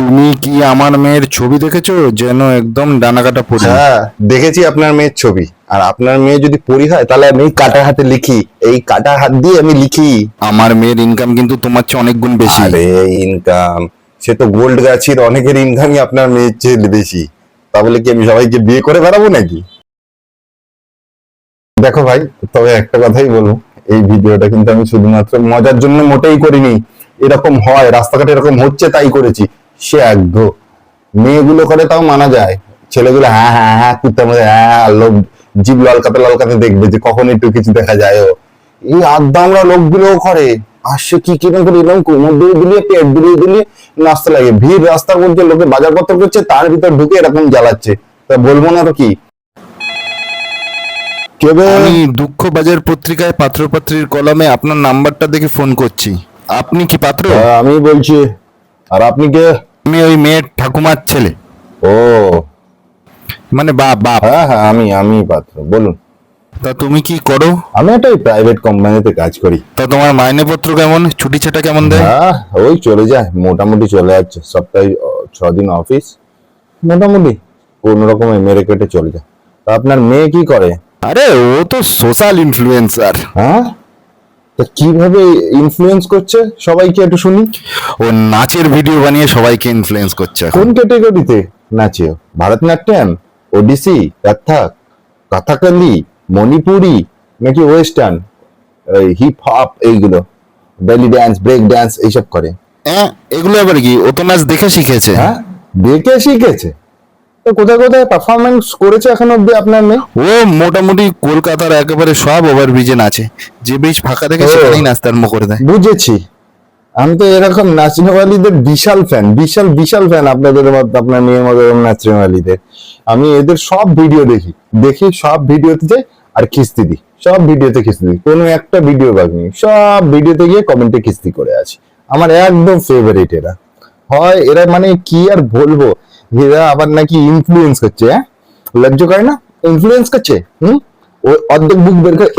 তুমি কি আমার মেয়ের ছবি দেখেছো? যেন একদম ডানাকাটা পড়ি। হ্যাঁ, দেখেছি আপনার মেয়ের ছবি। আর আপনার মেয়ে যদি পড়ি হয় তাহলে আমি কাটা হাতে লিখি, এই কাটা হাত দিয়ে আমি লিখি। আমার মেয়ের ইনকাম কিন্তু তোমার চেয়ে অনেক গুণ বেশি। আরে ইনকাম, সে তো গোল্ড গাছির অনেকের ইনকামই আপনার মেয়ের চেয়ে বেশি। তাহলে কি আমি সবাইকে বিয়ে করে বেড়াবো নাকি? দেখো ভাই, তবে একটা কথাই বলবো, এই ভিডিওটা কিন্তু আমি শুধুমাত্র মজার জন্য মোটেই করিনি। এরকম হয়, রাস্তাঘাটে এরকম হচ্ছে তাই করেছি। সে একদম মেয়েগুলো করে তাও মানা যায়, ছেলেগুলো হ্যাঁ হ্যাঁ হ্যাঁ কুত্তার মধ্যে হ্যাঁ লোক জিভ ললকাতে ললকাতে দেখবে যে কখন একটু কিছু দেখা যায়। এই আদ্দামরা লোকগুলোও করে, আসছে কি কিরকম করে এরকম কোমর দিয়ে দিলিয়ে পেট দিয়ে দিলিয়ে নাচতে লাগে। ভিড় রাস্তার মধ্যে লোকে বাজারপত্র করছে, তার ভিতর ঢুকে এরকম জ্বালাচ্ছে। তা বলবো না তো কি? কেবে আমি দুঃখ বাজার পত্রিকায় পাত্রপাত্রীর কলমে আপনার নাম্বারটা দেখে ফোন করছি। আপনি কি পাত্র? আমি বলছি। আর আপনি কে? আমি ওই মেয়ের ঠাকুমার ছেলে, ও মানে বাপ বাপ। হ্যাঁ হ্যাঁ, আমি পাত্র, বলুন। তা তুমি কি করো? আমি একটা প্রাইভেট কোম্পানিতে কাজ করি। তা তোমার মাইনেপত্র কেমন, ছুটি ছাটা কেমন দেয়? হ্যাঁ, ওই চলে যায়, মোটামুটি চলে যাচ্ছে। সপ্তাহে 6 দিন অফিস, মোটামুটি কোন রকমে মেরে কেটে চলে যায়। তা আপনার মেয়ে কি করে? আরে ও তো সোশ্যাল ইনফ্লুয়েন্সার। হ্যাঁ, তা কিভাবে ইনফ্লুয়েন্স করছে সবাইকে একটু শুনি। ও নাচের ভিডিও বানিয়ে সবাইকে ইনফ্লুয়েন্স করছে এখন। কোন ক্যাটেগরিতে নাচে? ভারতনাট্যম, ওডিসি, কত্থক, কথাকলি, মণিপুরি নাকি ওয়েস্টার্ন, হিপ হপ, এইগুলো বেলি ড্যান্স, ব্রেক ড্যান্স এইসব করে? হ্যাঁ, এগুলো আবার কি? ও তো নাচ দেখে শিখেছে। হ্যাঁ, দেখে শিখেছে। তো কোথায় কোথায় পারফরমেন্স করেছে এখন অব্দি আপনার মেয়ে? ও মোটামুটি কলকাতার একেবারে সব ওভারব্রিজে নাচে, যে ব্রিজ ফাঁকা দেখে ও। সেখানেই নাচতে আরম্ভ করে দেয়। বুঝেছি। আমি তো এরকম নাচনেওয়ালিদের বিশাল ফ্যান, বিশাল বিশাল ফ্যান আপনাদের মতো, আপনার মেয়ের মতো এরকম নাচনেওয়ালিদের। আমি এদের সব ভিডিও দেখি, সব ভিডিওতে যাই আর খিস্তি দিই, সব ভিডিওতে খিস্তি দিই, কোনো একটা ভিডিও বাকি নেই, সব ভিডিওতে গিয়ে কমেন্টে খিস্তি করে আছি। আমার একদম ফেভারিট এরা। হয় এরা, মানে কি আর বলবো, এরা আবার নাকি ইনফ্লুয়েন্স করছে। হ্যাঁ, লজ্জা করে না? ইনফ্লুয়েন্স করছে। ওই অর্ধেক বুক বের করে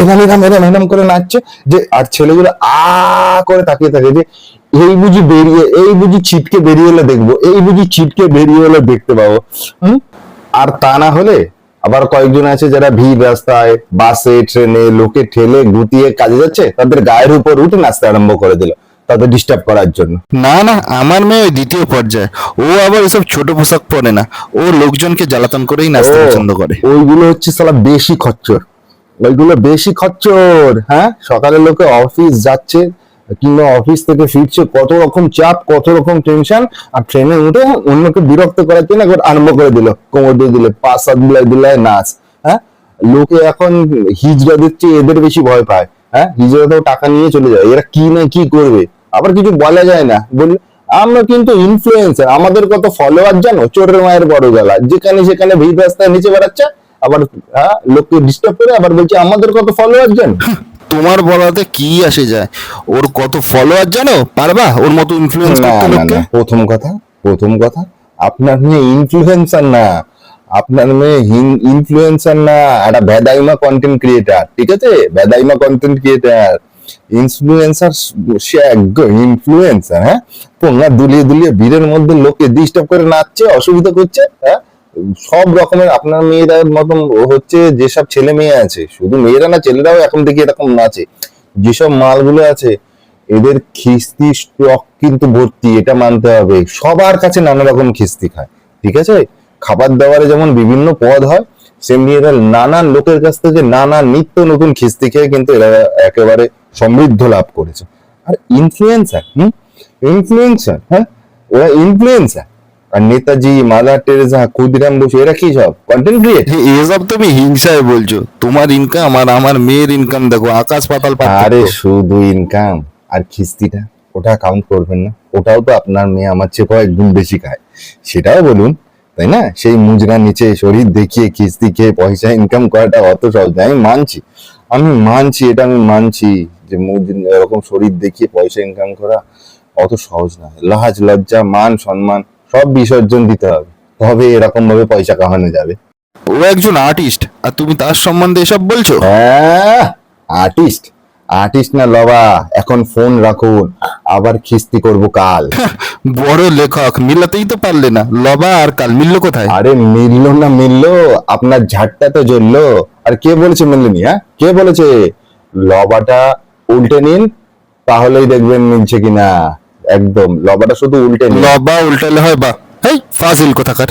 এরম করে নাচছে, যে আর ছেলেগুলো করে তাকিয়ে থাকে যে এই বুঝি ছিটকে বেরিয়ে এলে দেখবো, এই বুঝি ছিটকে বেরিয়ে এলে দেখতে পাবো। আর তা না হলে আবার কয়েকজন আছে যারা ভিড় রাস্তায়, বাসে, ট্রেনে লোকে ঠেলে গুতিয়ে কাজে যাচ্ছে, তাদের গায়ের উপর উঠে নাচতে আরম্ভ করে দিল তাদের ডিস্টার্ব করার জন্য। না না, আমার মেয়ে ওই দ্বিতীয় পর্যায়ে। ও আবার এসব ছোট পোশাক পরে না, ও লোকজনকে জ্বালাতন করেই নাচতে পছন্দ করে। ওইগুলো হচ্ছে সালা বেশি খচ্চর, ওইগুলো বেশি খচ্চর। হ্যাঁ, সকালে লোকে অফিস যাচ্ছে কিংবা অফিস থেকে ফিরছে, কত রকম চাপ, কত রকম টেনশন, আর ট্রেনে উঠে অন্যকে বিরক্ত করার জন্য একবার আরম্ভ করে দিল, কোমর দিয়ে দিলে, পা সাত দিলাই দিলাই নাচ। হ্যাঁ, লোকে এখন হিজড়াদের চেয়ে এদের বেশি ভয় পায়। হ্যাঁ, হিজড়া তো টাকা নিয়ে চলে যায়, এরা কি না কি করবে, আবার কিছু বলা যায় না বললে। আমরা কিন্তু ইনফ্লুয়েন্সার, আমাদের কত ফলোয়ার জানো? চোরের মায়ের বড় গলা, যেখানে সেখানে ভিড় রাস্তায় নিচে বেড়াচ্ছে, আবার হ্যাঁ লোককে ডিস্টার্ব করে আবার বলছে আমাদের কত ফলোয়ার জানো? তোমার বলাতে কি আসে যায়? ওর কত ফলোয়ার জানো? পারবা ওর মতো ইনফ্লুয়েন্স না করতে না লোককে? না, প্রথম কথা আপনার মেয়ে ইনফ্লুয়েন্সার না, আপনার মেয়ে ইনফ্লুয়েন্সার না, একটা ভেদাইমা কন্টেন্ট ক্রিয়েটার। ঠিক আছে, ভেদাইমা কন্টেন্ট ক্রিয়েটার। ইনফ্লুয়েন্সার, সে একদম ইনফ্লুয়েন্সার। হ্যাঁ, পোঙা দুলিয়ে দুলিয়ে ভিড়ের মধ্যে লোকে ডিস্টার্ব করে নাচছে, অসুবিধা করছে। হ্যাঁ, সব রকমের আপনার মেয়েদের মতন হচ্ছে যেসব ছেলে মেয়ে আছে, শুধু মেয়েরা না, ছেলেরাও এখন দেখি এরকম নাচে। যেসব মালগুলো আছে, এদের খিস্তি স্টক কিন্তু ভর্তি, এটা মানতে হবে। সবার কাছে নানা রকম খিস্তি খায়। ঠিক আছে, খাবার দাবারে যেমন বিভিন্ন পদ হয়, সেমনি এরা নানান লোকের কাছ থেকে নানা নিত্য নতুন খিস্তি খেয়ে কিন্তু এরা একেবারে সমৃদ্ধ লাভ করেছে। আর ইনফ্লুয়েন্সার, ইনফ্লুয়েন্সার, হ্যাঁ, ওরা ইনফ্লুয়েন্সার। আর নেতাজি, মাদার টেরেসা, ক্ষুদিরাম বসু, এরা কি সব কন্টেন্ট ক্রিয়েট? এসব তুমি হিংসায় বলছো। তোমার ইনকাম আর আমার মেয়ের ইনকাম দেখো, আকাশ পাতাল আরে পার্থক্য। শুধু ইনকাম আর খিস্তিটা, ওটা কাউন্ট করবেন না? ওটাও তো আপনার মেয়ে আমার চেয়ে কয়েক গুণ বেশি খায়, সেটাও বলুন, তাই না? সেই মুজরা নিচে শরীর দেখিয়ে খিস্তি খেয়ে পয়সা ইনকাম করাটা অত সহজ না। আমি মানছি এটা, আমি মানছি যে এরকম শরীর দেখিয়ে পয়সা ইনকাম করা অত সহজ না। লাজ লজ্জা মান সম্মান সব বিসর্জন দিতে হবে, তবে এরকম ভাবে পয়সা কামানো যাবে। ও একজন আর্টিস্ট আর তুমি তার সম্বন্ধে এসব বলছো? হ্যাঁ, আর্টিস্ট, আর্টিস্ট না লবা, এখন ফোন রাখুন, আবার খিস্তি করব কাল। বড় লেখক, মিলাতেই তো পারলে না, লবা আর কাল মিললো কোথায়? আরে মিললো না মিললো, আপনার ঝাড়টা তো জ্বললো। আর কে বলেছে মিললেনি? হ্যাঁ, কে বলেছে? লবাটা উল্টে নিন, তাহলেই দেখবেন মিলছে কিনা। একদম লবাটা শুধু উল্টে নিন। লবা উল্টালে হয় বা? এই ফাজিল কোথাকার।